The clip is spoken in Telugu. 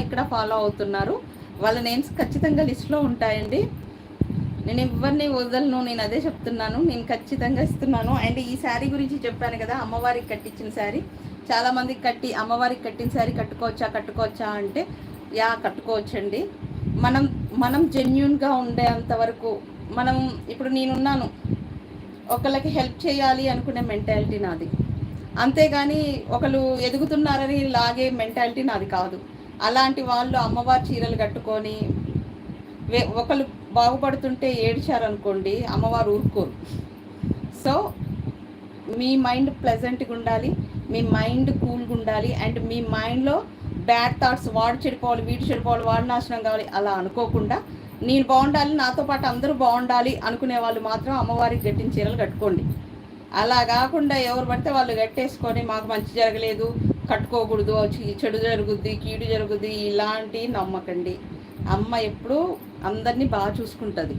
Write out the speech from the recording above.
ఇక్కడ ఫాలో అవుతున్నారు. వాళ్ళ నేమ్స్ ఖచ్చితంగా లిస్ట్లో ఉంటాయండి. నేను ఎవరిని వదలను, నేను అదే చెప్తున్నాను. నేను ఖచ్చితంగా ఇస్తున్నాను. అండ్ ఈ శారీ గురించి చెప్పాను కదా, అమ్మవారికి కట్టించిన శారీ. చాలామందికి అమ్మవారికి కట్టిన శారీ కట్టుకోవచ్చా అంటే యా, కట్టుకోవచ్చండి. మనం జెన్యున్గా ఉండేంత వరకు మనం, ఇప్పుడు నేనున్నాను, ఒకళ్ళకి హెల్ప్ చేయాలి అనుకునే మెంటాలిటీ నాది. అంతేగాని ఒకళ్ళు ఎదుగుతున్నారని లాగే మెంటాలిటీ నాది కాదు. అలాంటి వాళ్ళు అమ్మవారి చీరలు కట్టుకొని ఒకళ్ళు బాగుపడుతుంటే ఏడ్చారనుకోండి, అమ్మవారు ఊరుకోరు. సో మీ మైండ్ ప్లెజెంట్గా ఉండాలి, మీ మైండ్ కూల్గా ఉండాలి. అండ్ మీ మైండ్లో బ్యాడ్ థాట్స్, వాడు చెడిపోవాలి, వీడు చెడిపోవాలి, వాడు నాశనం కావాలి అలా అనుకోకుండా నేను బాగుండాలి, నాతో పాటు అందరూ బాగుండాలి అనుకునే వాళ్ళు మాత్రం అమ్మవారికి గట్టిన చీరలు కట్టుకోండి. అలా కాకుండా ఎవరు పడితే వాళ్ళు కట్టేసుకొని మాకు మంచి జరగలేదు, కట్టుకోకూడదు, చెడు జరుగుద్ది, కీడు జరుగుద్ది, ఇలాంటివి నమ్మకండి. అమ్మ ఎప్పుడూ అందరినీ బాగా చూసుకుంటుంది.